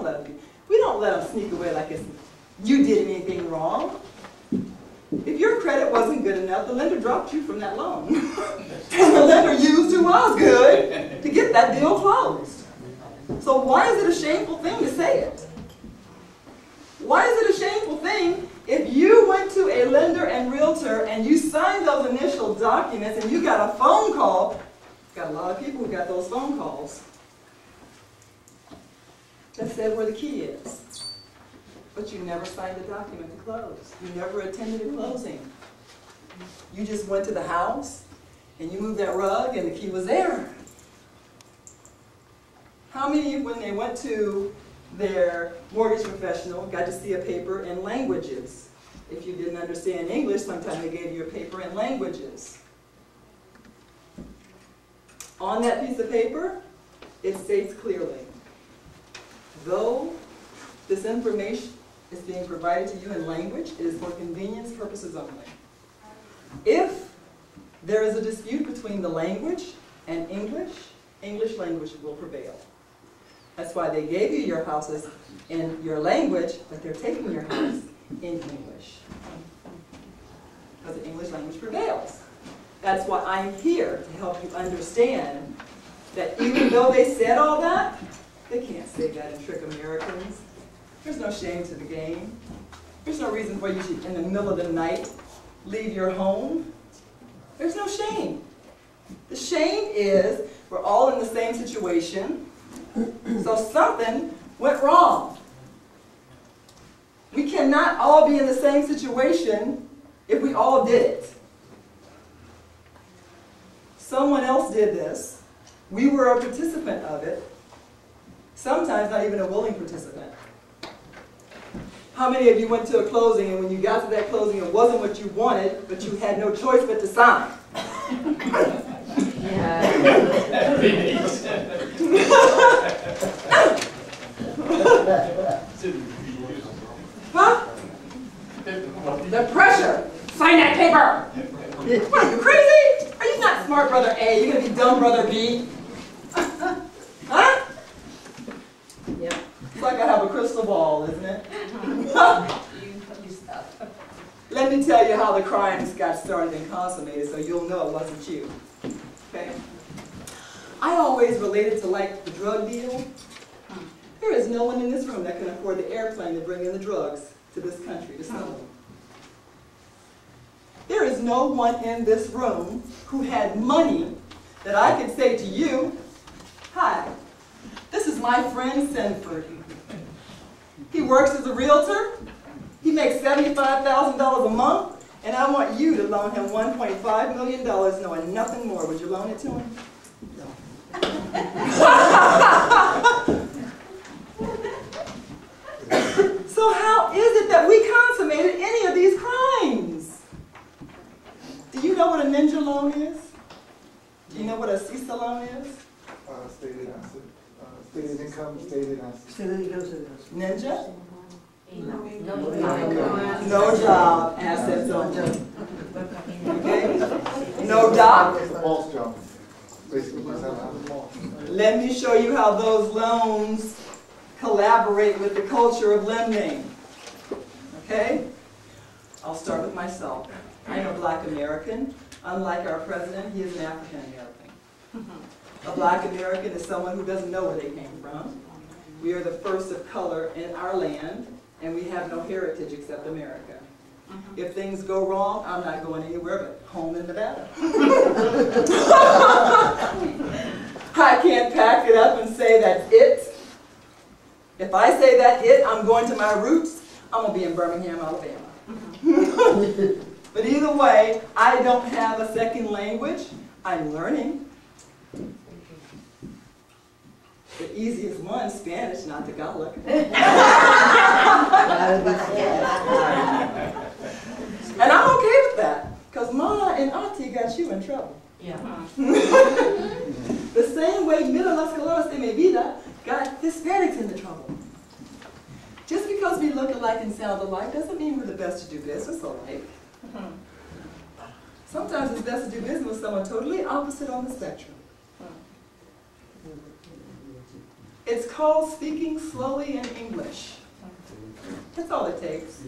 let them. We don't let them sneak away like it's you did anything wrong. If your credit wasn't good enough, the lender dropped you from that loan. And the lender used who was good to get that deal closed. So why is it a shameful thing to say it? Why is it a shameful thing if you went to a lender and realtor and you signed those initial documents and you got a phone call? Got a lot of people who got those phone calls that said where the key is. But you never signed the document to close. You never attended a closing. You just went to the house and you moved that rug and the key was there. How many, when they went to their mortgage professional, got to see a paper in languages? If you didn't understand English, sometimes they gave you a paper in languages. On that piece of paper, it states clearly, though this information is being provided to you in language, it is for convenience purposes only. If there is a dispute between the language and English, English language will prevail. That's why they gave you your houses in your language, but they're taking your house in English. Because the English language prevails. That's why I'm here, to help you understand that even though they said all that, they can't say that and trick Americans. There's no shame to the game. There's no reason why you should, in the middle of the night, leave your home. There's no shame. The shame is we're all in the same situation, so something went wrong. We cannot all be in the same situation if we all did it. Someone else did this. We were a participant of it. Sometimes not even a willing participant. How many of you went to a closing and when you got to that closing it wasn't what you wanted, but you had no choice but to sign? Huh? The pressure. Sign that paper. What, are you crazy? Are you not smart brother A? You're going to be dumb brother B? Huh? Yeah. It's like I have a crystal ball, isn't it? Let me tell you how the crimes got started and consummated so you'll know it wasn't you. Okay? I always related to like the drug deal. There is no one in this room that can afford the airplane to bring in the drugs to this country to sell them. There is no one in this room who had money that I could say to you, hi, this is my friend Sanford. He works as a realtor. He makes $75,000 a month, and I want you to loan him $1.5 million knowing nothing more. Would you loan it to him? No. So how is it that we consummated any of these crimes? Do you know what a ninja loan is? Do you know what a CISA loan is? Stated asset. Stated income, stated asset. Ninja? No job, assets only. Okay? No doc? It's a false job. Basically, just have a false. Let me show you how those loans collaborate with the culture of lending. Okay? I'll start with myself. I am a black American. Unlike our president, he is an African American. A black American is someone who doesn't know where they came from. We are the first of color in our land, and we have no heritage except America. If things go wrong, I'm not going anywhere but home in Nevada. I can't pack it up and say that's it. If I say that's it, I'm going to my roots. I'm going to be in Birmingham, Alabama. But either way, I don't have a second language. I'm learning. The easiest one, Spanish, not Tagalog. And I'm okay with that, because Mama and Auntie got you in trouble. Yeah. The same way Mira las Colores de mi vida got Hispanics into trouble. Just because we look alike and sound alike doesn't mean we're the best to do business alike. Sometimes it's best to do business with someone totally opposite on the spectrum. It's called speaking slowly in English. That's all it takes.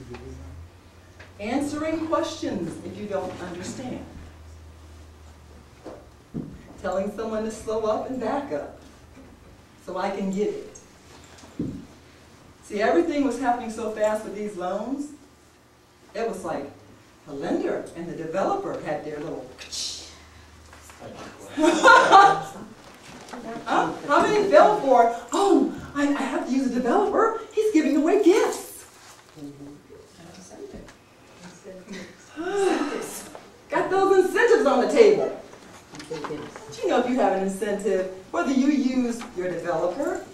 Answering questions if you don't understand. Telling someone to slow up and back up so I can get it. See, everything was happening so fast with these loans, it was like the lender and the developer had their little how many fell for, oh, I have to use a developer, he's giving away gifts. Got those incentives on the table. But you know, if you have an incentive, whether you use your developer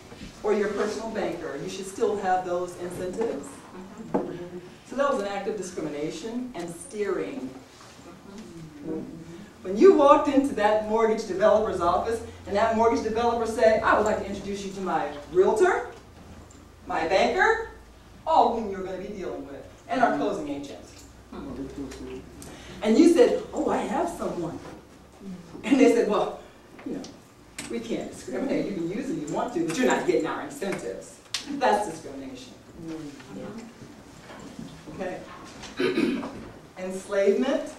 or your personal banker, you should still have those incentives. So that was an act of discrimination and steering. When you walked into that mortgage developer's office and that mortgage developer said, I would like to introduce you to my realtor, my banker, all whom you're going to be dealing with, and our closing agent. And you said, oh, I have someone. And they said, well, you know, we can't discriminate. You can use it if you want to, but you're not getting our incentives. That's discrimination. Okay. Enslavement,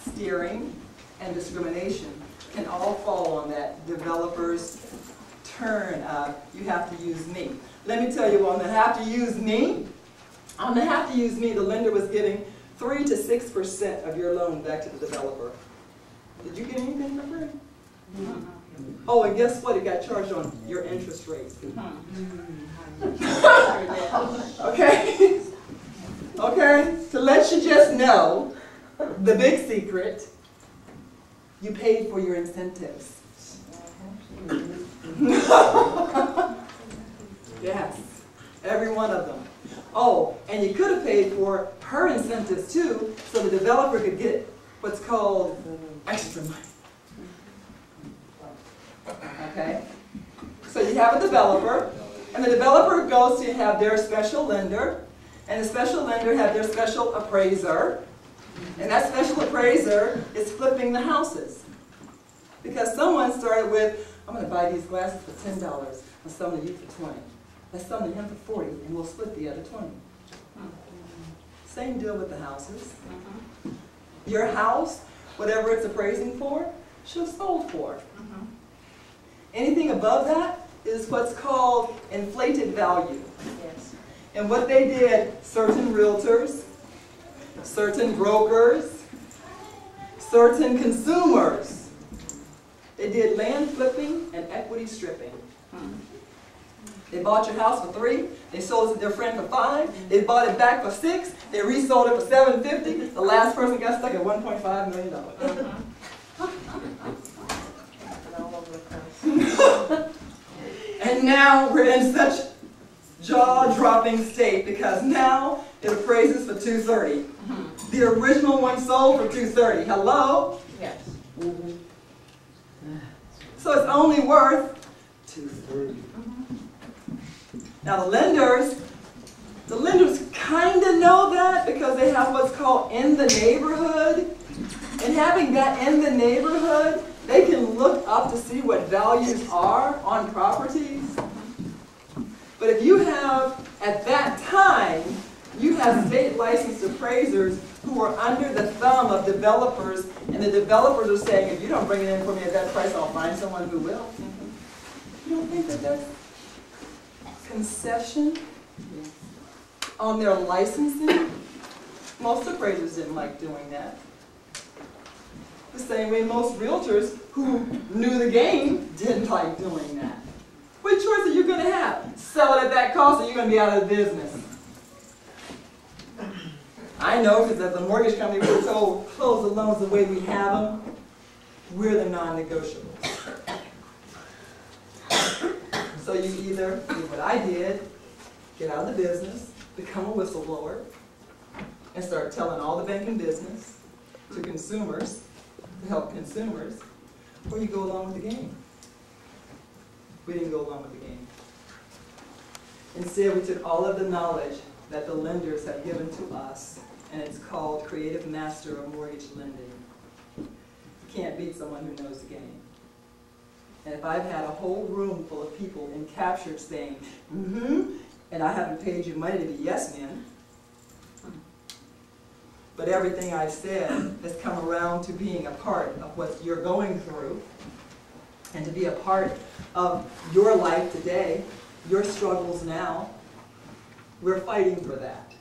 steering, and discrimination can all fall on that developer's turn of, you have to use me. Let me tell you, on the have to use me, the lender was giving 3 to 6% of your loan back to the developer. Did you get anything for free? Oh, and guess what? It got charged on your interest rate. Okay? Okay? To let you just know, the big secret, you paid for your incentives. Yes, every one of them. Oh, and you could have paid for her incentives too, so the developer could get what's called extra money. Okay? So you have a developer, and the developer goes to have their special lender, and the special lender have their special appraiser, and that special appraiser is flipping the houses. Because someone started with, I'm going to buy these glasses for $10, and some of you for $20. Let's sell them to him for $40, and we'll split the other $20. Same deal with the houses. Your house, whatever it's appraising for, should have sold for. Anything above that is what's called inflated value. Yes. And what they did, certain realtors, certain brokers, certain consumers, they did land flipping and equity stripping. They bought your house for $3, they sold it to their friend for $5, they bought it back for $6, they resold it for $750, the last person got stuck at $1.5 million. And now we're in such jaw-dropping state because now it appraises for $230. The original one sold for $230. Hello? Yes. So it's only worth $230. Now the lenders kind of know that because they have what's called in the neighborhood. And having that in the neighborhood, they can look up to see what values are on properties. But if you have, at that time, you have state licensed appraisers who are under the thumb of developers, and the developers are saying, if you don't bring it in for me at that price, I'll find someone who will. You don't think that that's concession on their licensing? Most appraisers didn't like doing that. The same way most realtors who knew the game didn't like doing that. What choice are you going to have? Sell it at that cost or you're going to be out of the business? I know because as a mortgage company we're told close the loans the way we have them. We're the non-negotiables. So you either do what I did, get out of the business, become a whistleblower, and start telling all the banking business to consumers, to help consumers, or you go along with the game. We didn't go along with the game. Instead, we took all of the knowledge that the lenders have given to us, and it's called Creative Master of Mortgage Lending. You can't beat someone who knows the game. And if I've had a whole room full of people in captured saying, mm-hmm, and I haven't paid you money to be yes men, but everything I've said has come around to being a part of what you're going through and to be a part of your life today, your struggles now, we're fighting for that.